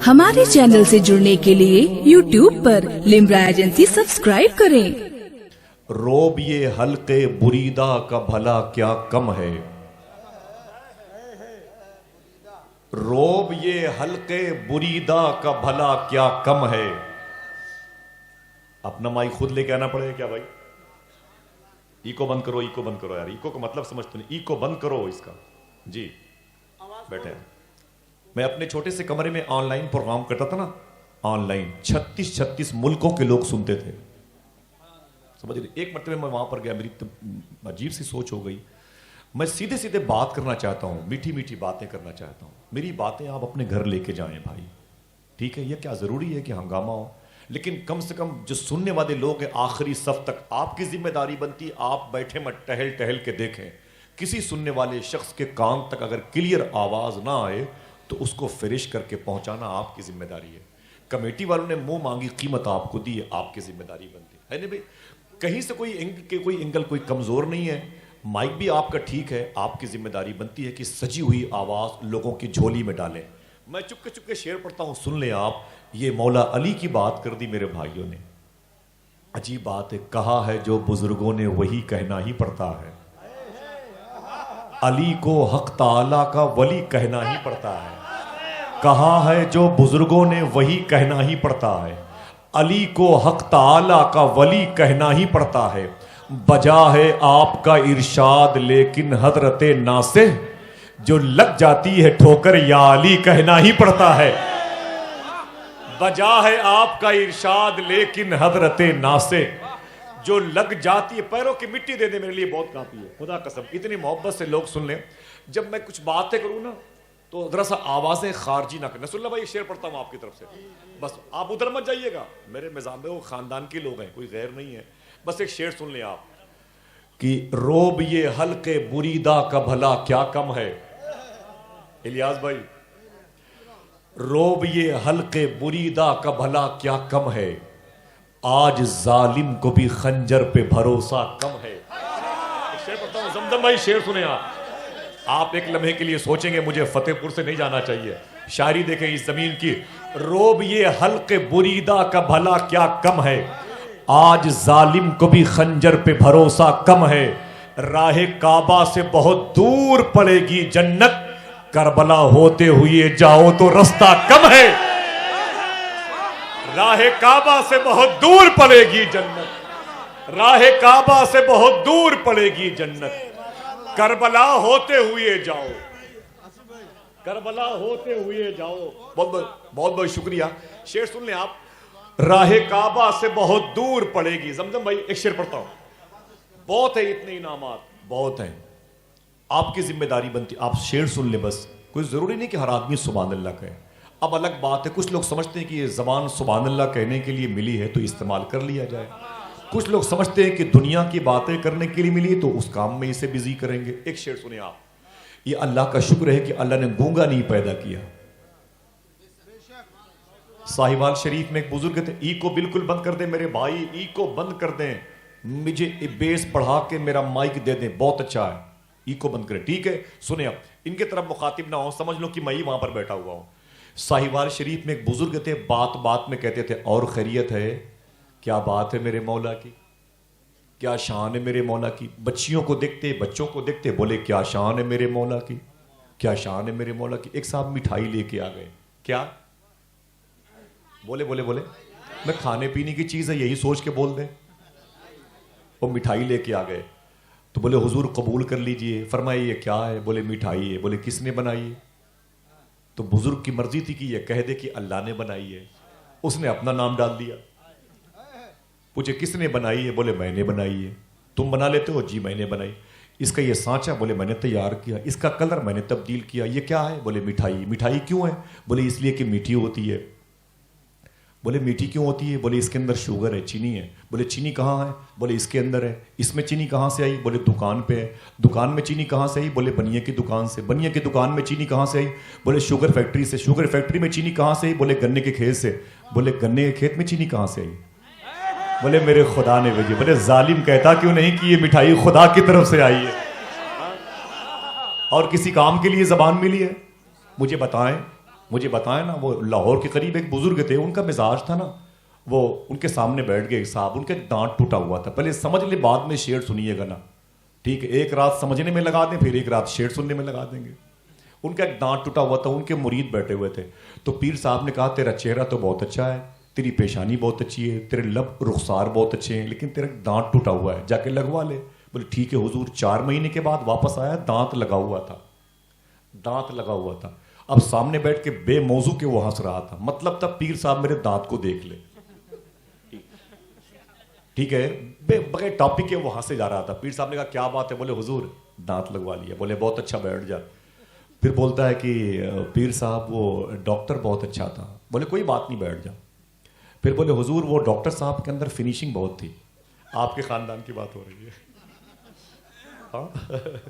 हमारे चैनल से जुड़ने के लिए YouTube पर लिम्रा एजेंसी सब्सक्राइब करें। रोब ये हल्के बुरीदा का भला क्या कम है, रोब ये हल्के बुरीदा का भला क्या कम है। अपना माइक खुद लेके आना पड़ेगा क्या भाई? इको बंद करो, इको बंद करो यार, इको का मतलब समझते नहीं, इको बंद करो इसका जी। बैठे मैं अपने छोटे से कमरे में ऑनलाइन प्रोग्राम करता था ना, ऑनलाइन 36 मुल्कों के लोग सुनते थे, समझ रहे। एक मरतबे मैं वहां पर गया, मेरी अजीब सी सोच हो गई। मैं सीधे सीधे बात करना चाहता हूं, मीठी मीठी बातें करना चाहता हूं। मेरी बातें आप अपने घर लेके जाएं भाई, ठीक है? यह क्या जरूरी है कि हंगामा हो, लेकिन कम से कम जो सुनने वाले लोग हैं आखिरी सफ तक आपकी जिम्मेदारी बनती। आप बैठे मत टहल टहल के देखें, किसी सुनने वाले शख्स के कान तक अगर क्लियर आवाज ना आए तो उसको फिनिश करके पहुंचाना आपकी जिम्मेदारी है। कमेटी वालों ने मुंह मांगी कीमत आपको दी है, आपकी जिम्मेदारी बनती है ना भाई। कहीं से कोई एंगल कोई कमजोर नहीं है, माइक भी आपका ठीक है, आपकी जिम्मेदारी बनती है कि सजी हुई आवाज लोगों की झोली में डालें। मैं चुपके चुपके शेर पढ़ता हूं, सुन ले आप। ये मौला अली की बात कर दी मेरे भाइयों ने, अजीब बात है। कहा है जो बुजुर्गों ने वही कहना ही पड़ता है, अली को हक ताला का वली कहना ही पड़ता है। कहा है जो बुजुर्गों ने वही कहना ही पड़ता है, अली को हक ताला का वली कहना ही पड़ता है। बजा है आपका इरशाद लेकिन हजरत नासिह, जो लग जाती है ठोकर या अली कहना ही पड़ता है। बजा है आपका इरशाद लेकिन हजरत नासिह, जो लग जाती है। पैरों की मिट्टी दे दे मेरे लिए बहुत काफी है, खुदा कसम। इतनी मोहब्बत से लोग सुन लें। जब मैं कुछ बातें करूं ना तो जरा सा आवाजें खारजी ना करना। सुन लो भाई, शेर पढ़ता हूं आपकी तरफ से, बस आप उधर मत जाइएगा। मेरे मिजान में वो खानदान के लोग हैं, कोई गैर नहीं है। बस एक शेर सुन लें आप कि रोब ये हल्के बुरीदा का भला क्या कम है। इलियास भाई, रोब ये हल्के बुरीदा का भला क्या कम है, आज जालिम को भी खंजर पे भरोसा कम है। शेर पढ़ता हूं, जमजम भाई शेर सुने आप एक लम्हे के लिए सोचेंगे मुझे फतेहपुर से नहीं जाना चाहिए। शायरी देखें इस जमीन की। रोब ये हल्के बुरीदा का भला क्या कम है, आज जालिम को भी खंजर पे भरोसा कम है। राहे काबा से बहुत दूर पड़ेगी जन्नत, करबला होते हुए जाओ तो रास्ता कम है। राहे काबा से बहुत दूर पड़ेगी जन्नत, राहे काबा से बहुत दूर पड़ेगी जन्नत, करबला होते हुए जाओ, करबला होते हुए जाओ। बहुत बहुत शुक्रिया। शेर सुन लें आप। राहे काबा से बहुत दूर पड़ेगी। जमजम भाई एक शेर पढ़ता हूं, बहुत है, इतने इनामात बहुत हैं, आपकी जिम्मेदारी बनती। आप शेर सुन ले बस, कोई जरूरी नहीं कि हर आदमी सुभान अल्लाह कहे। अब अलग बात है, कुछ लोग समझते हैं कि ये जबान सुभान अल्लाह कहने के लिए मिली है तो इस्तेमाल कर लिया जाए। कुछ लोग समझते हैं कि दुनिया की बातें करने के लिए मिली तो उस काम में इसे बिजी करेंगे। एक शेर सुने आप। ये अल्लाह का शुक्र है कि अल्लाह ने गूंगा नहीं पैदा किया। साहिवाल शरीफ में एक बुजुर्ग थे, ई को बिल्कुल बंद कर दे मेरे भाई, ई को बंद कर दें, मुझे बेस बढ़ा के मेरा माइक दे दें, बहुत अच्छा है, ई को बंद करें, ठीक है? सुने आप, इनके तरफ मुखातिब ना हो, समझ लो कि मैं ही वहां पर बैठा हुआ हूं। साहिवाल शरीफ में एक बुजुर्ग थे, बात बात में कहते थे और खैरियत है, क्या बात है मेरे मौला की, क्या शान है मेरे मौला की। बच्चियों को देखते, बच्चों को देखते, बोले क्या शान है मेरे मौला की, क्या शान है मेरे मौला की। एक साहब मिठाई लेके आ गए, क्या बोले बोले बोले मैं खाने पीने की चीज है यही सोच के बोल दे। वो मिठाई लेके आ गए तो बोले हुजूर कबूल कर लीजिए। फरमाइए ये क्या है? बोले मिठाई है। बोले किसने बनाई है? तो बुजुर्ग की मर्जी थी कि ये कह दे कि अल्लाह ने बनाई है, उसने अपना नाम डाल दिया। पूछे किसने बनाई है? बोले मैंने बनाई है। तुम बना लेते हो? जी मैंने बनाई। इसका ये सांचा? बोले मैंने तैयार किया। इसका कलर मैंने तब्दील किया। ये क्या है? बोले मिठाई। मिठाई क्यों है? बोले इसलिए कि मीठी होती है। बोले मीठी क्यों होती है? बोले इसके अंदर शुगर है, चीनी है। बोले चीनी कहाँ है? बोले इसके अंदर है। इसमें चीनी कहाँ से आई? बोले दुकान पे है। दुकान में चीनी कहाँ से आई? बोले बनिए की दुकान से। बनिए की दुकान में चीनी कहाँ से आई? बोले शुगर फैक्ट्री से। शुगर फैक्ट्री में चीनी कहाँ से आई? बोले गन्ने के खेत से। बोले गन्ने के खेत में चीनी कहाँ से आई? बोले मेरे खुदा ने भेजी। बोले जालिम कहता क्यों नहीं कि ये मिठाई खुदा की तरफ से आई है और किसी काम के लिए जबान मिली है? मुझे बताएं मुझे बताया ना, वो लाहौर के करीब एक बुजुर्ग थे, उनका मिजाज था ना, वो उनके सामने बैठ गए साहब, उनका दांत टूटा हुआ था। पहले समझ ले, बाद में शेर सुनिएगा ना, ठीक है? एक रात समझने में लगा दें, फिर एक रात शेर सुनने में लगा देंगे। उनका एक दांत टूटा हुआ था, उनके मुरीद बैठे हुए थे, तो पीर साहब ने कहा तेरा चेहरा तो बहुत अच्छा है, तेरी पेशानी बहुत अच्छी है, तेरे लब रुखसार बहुत अच्छे हैं, लेकिन तेरा दांत टूटा हुआ है, जाके लगवा ले। बोले ठीक है हुजूर। 4 महीने के बाद वापस आया, दांत लगा हुआ था, दांत लगा हुआ था। अब सामने बैठ के बेमौजू के वो हंस रहा था, मतलब तब पीर साहब मेरे दांत को देख ले, ठीक है, बगैर टॉपिक के वो हंसे जा रहा था। पीर साहब ने कहा क्या बात है? बोले हुजूर दांत लगवा लिया। बोले बहुत अच्छा, बैठ जा। फिर बोलता है कि पीर साहब वो डॉक्टर बहुत अच्छा था। बोले कोई बात नहीं, बैठ जा। फिर बोले हुजूर वो डॉक्टर साहब के अंदर फिनिशिंग बहुत थी। आपके खानदान की बात हो रही है, हाँ?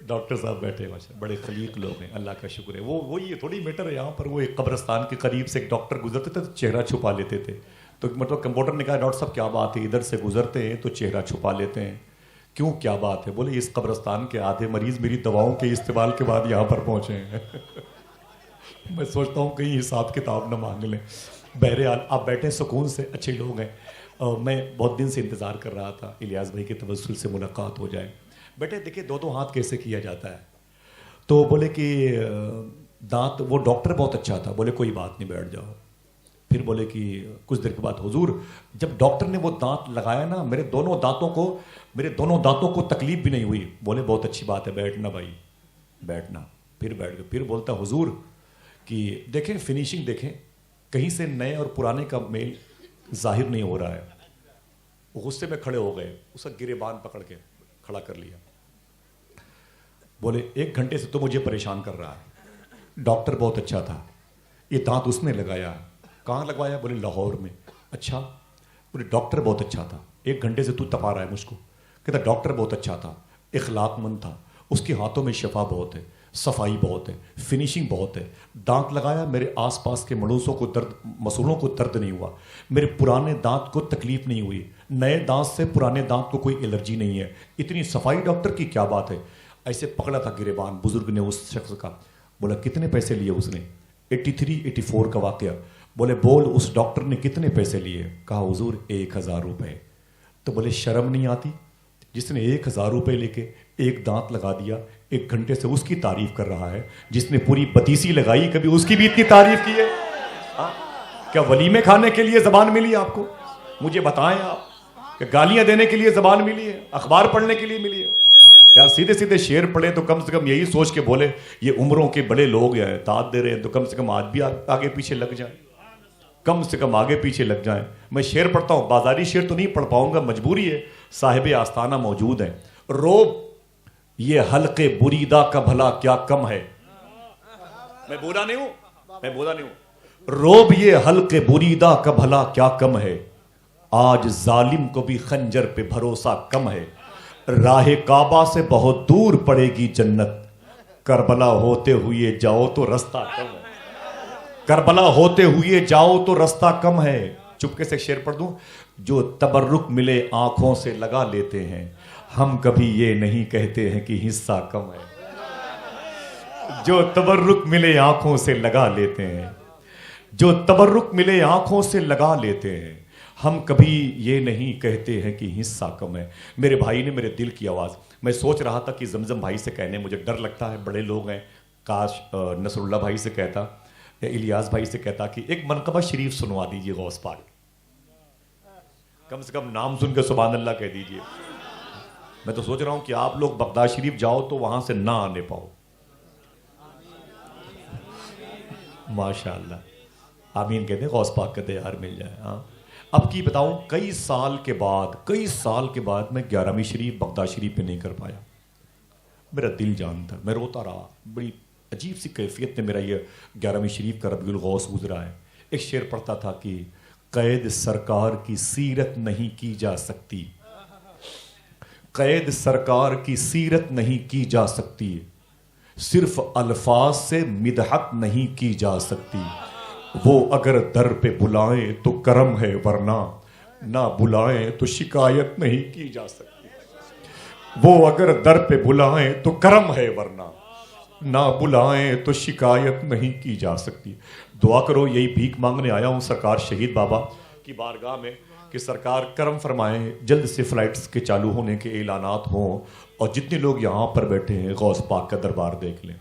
डॉक्टर साहब बैठे माशा, बड़े खलीक लोग हैं, अल्लाह का शुक्र है। वो ये थोड़ी मैटर है यहाँ पर। वो एक कब्रिस्तान के करीब से एक डॉक्टर गुजरते थे तो चेहरा छुपा लेते थे, तो मतलब कंपाउंडर ने कहा डॉक्टर साहब क्या बात है, इधर से गुजरते हैं तो चेहरा छुपा लेते हैं, क्यों क्या बात है? बोले इस कब्रिस्तान के आधे मरीज मेरी दवाओं के इस्तेमाल के बाद यहाँ पर पहुंचे हैं। मैं सोचता हूँ कहीं हिसाब किताब न मांग लें। बहरहाल आप बैठे सुकून से, अच्छे लोग हैं। मैं बहुत दिन से इंतज़ार कर रहा था इलियास भाई के तवस्सुल से मुलाकात हो जाए। बेटे देखिए 2-2 हाथ कैसे किया जाता है। तो बोले कि दांत, वो डॉक्टर बहुत अच्छा था। बोले कोई बात नहीं, बैठ जाओ। फिर बोले कि कुछ देर के बाद हुजूर जब डॉक्टर ने वो दांत लगाया ना, मेरे दोनों दांतों को तकलीफ भी नहीं हुई। बोले बहुत अच्छी बात है, बैठना भाई, बैठना। फिर बैठ गए। फिर बोलता हुजूर कि देखें फिनिशिंग देखें, कहीं से नए और पुराने का मेल जाहिर नहीं हो रहा है। वो गुस्से में खड़े हो गए, उसका गिरेबान पकड़ के खड़ा कर लिया। बोले 1 घंटे से तो मुझे परेशान कर रहा है, डॉक्टर बहुत अच्छा था, ये दांत उसने लगाया। कहाँ लगवाया? बोले लाहौर में। अच्छा। बोले डॉक्टर बहुत अच्छा था, 1 घंटे से तू तपा रहा है मुझको। कहता डॉक्टर बहुत अच्छा था, इखलाकमंद था, उसके हाथों में शफा बहुत है, सफाई बहुत है, फिनिशिंग बहुत है। दांत लगाया, मेरे आसपास के मड़ूसों को दर्द, मसूलों को दर्द नहीं हुआ, मेरे पुराने दांत को तकलीफ नहीं हुई, नए दांत से पुराने दांत को कोई एलर्जी नहीं है। इतनी सफाई डॉक्टर की, क्या बात है। ऐसे पकड़ा था गिरेबान बुजुर्ग ने उस शख्स का। बोला कितने पैसे लिए उसने? 83-84 का वाकया। बोले बोल उस डॉक्टर ने कितने पैसे लिए? कहा हुजूर 1000 रुपए। तो बोले शर्म नहीं आती? जिसने 1000 रुपए लेके एक दांत लगा दिया, 1 घंटे से उसकी तारीफ कर रहा है। जिसने पूरी बतीसी लगाई, कभी उसकी भी इतनी तारीफ की है? क्या वलीमे खाने के लिए जबान मिली आपको? मुझे बताएं आप, कि गालियां देने के लिए जबान मिली है, अखबार पढ़ने के लिए मिली है? यार सीधे सीधे शेर पढ़े तो कम से कम यही सोच के बोले ये उम्रों के बड़े लोग हैं, दाद दे रहे हैं, तो कम से कम आज भी आगे पीछे लग जाए, कम से कम आगे पीछे लग जाए। मैं शेर पढ़ता हूँ, बाजारी शेर तो नहीं पढ़ पाऊंगा, मजबूरी है, साहिब आस्ताना मौजूद है। रोब ये हल्के बुरीदा का भला क्या कम है। मैं बोला नहीं हूं। रोब ये हल्के बुरीदा का भला क्या कम है, आज जालिम को भी खंजर पे भरोसा कम है। राह काबा से बहुत दूर पड़ेगी जन्नत, करबला होते हुए जाओ तो रास्ता कम है। करबला होते हुए जाओ तो रास्ता कम है। चुपके से शेर पढ़ दूं। जो तबर्रुक मिले आंखों से लगा लेते हैं, हम कभी ये नहीं कहते हैं कि हिस्सा कम है। जो तबर्रुक मिले आंखों से लगा लेते हैं, जो तबर्रुक मिले आंखों से लगा लेते हैं, हम कभी ये नहीं कहते हैं कि हिस्सा कम है। मेरे भाई ने मेरे दिल की आवाज़, मैं सोच रहा था कि जमजम भाई से कहने, मुझे डर लगता है, बड़े लोग हैं, काश नसरुल्ला भाई से कहता या इलियास भाई से कहता कि एक मनकबा शरीफ सुनवा दीजिए गौस पाक, कम से कम नाम सुन के सुभान अल्लाह कह दीजिए। मैं तो सोच रहा हूं कि आप लोग बगदाद शरीफ जाओ तो वहां से ना आने पाओ। माशाअल्लाह, आमीन कहते हैं, गौस पाक कहते यार मिल जाए। हाँ, अब की बताऊं, कई साल के बाद मैं 11वीं शरीफ बगदाद शरीफ पे नहीं कर पाया। मेरा दिल जानता, मैं रोता रहा, बड़ी अजीब सी कैफियत में मेरा ये 11वीं शरीफ का रबीउल गौस गुजरा है। एक शेर पढ़ता था कि कैद सरकार की सीरत नहीं की जा सकती, कैद सरकार की सीरत नहीं की जा सकती, सिर्फ अल्फाज से मिदहत नहीं की जा सकती। वो अगर दर पे बुलाएं तो करम है, वरना ना बुलाएं तो शिकायत नहीं की जा सकती। वो अगर दर पे बुलाएं तो करम है, वरना ना बुलाएं तो शिकायत नहीं की जा सकती। दुआ करो, यही भीख मांगने आया हूं सरकार शहीद बाबा की बारगाह में कि सरकार करम फरमाएं, जल्द से फ्लाइट्स के चालू होने के ऐलानात हों और जितने लोग यहाँ पर बैठे हैं गौस पाक का दरबार देख लें।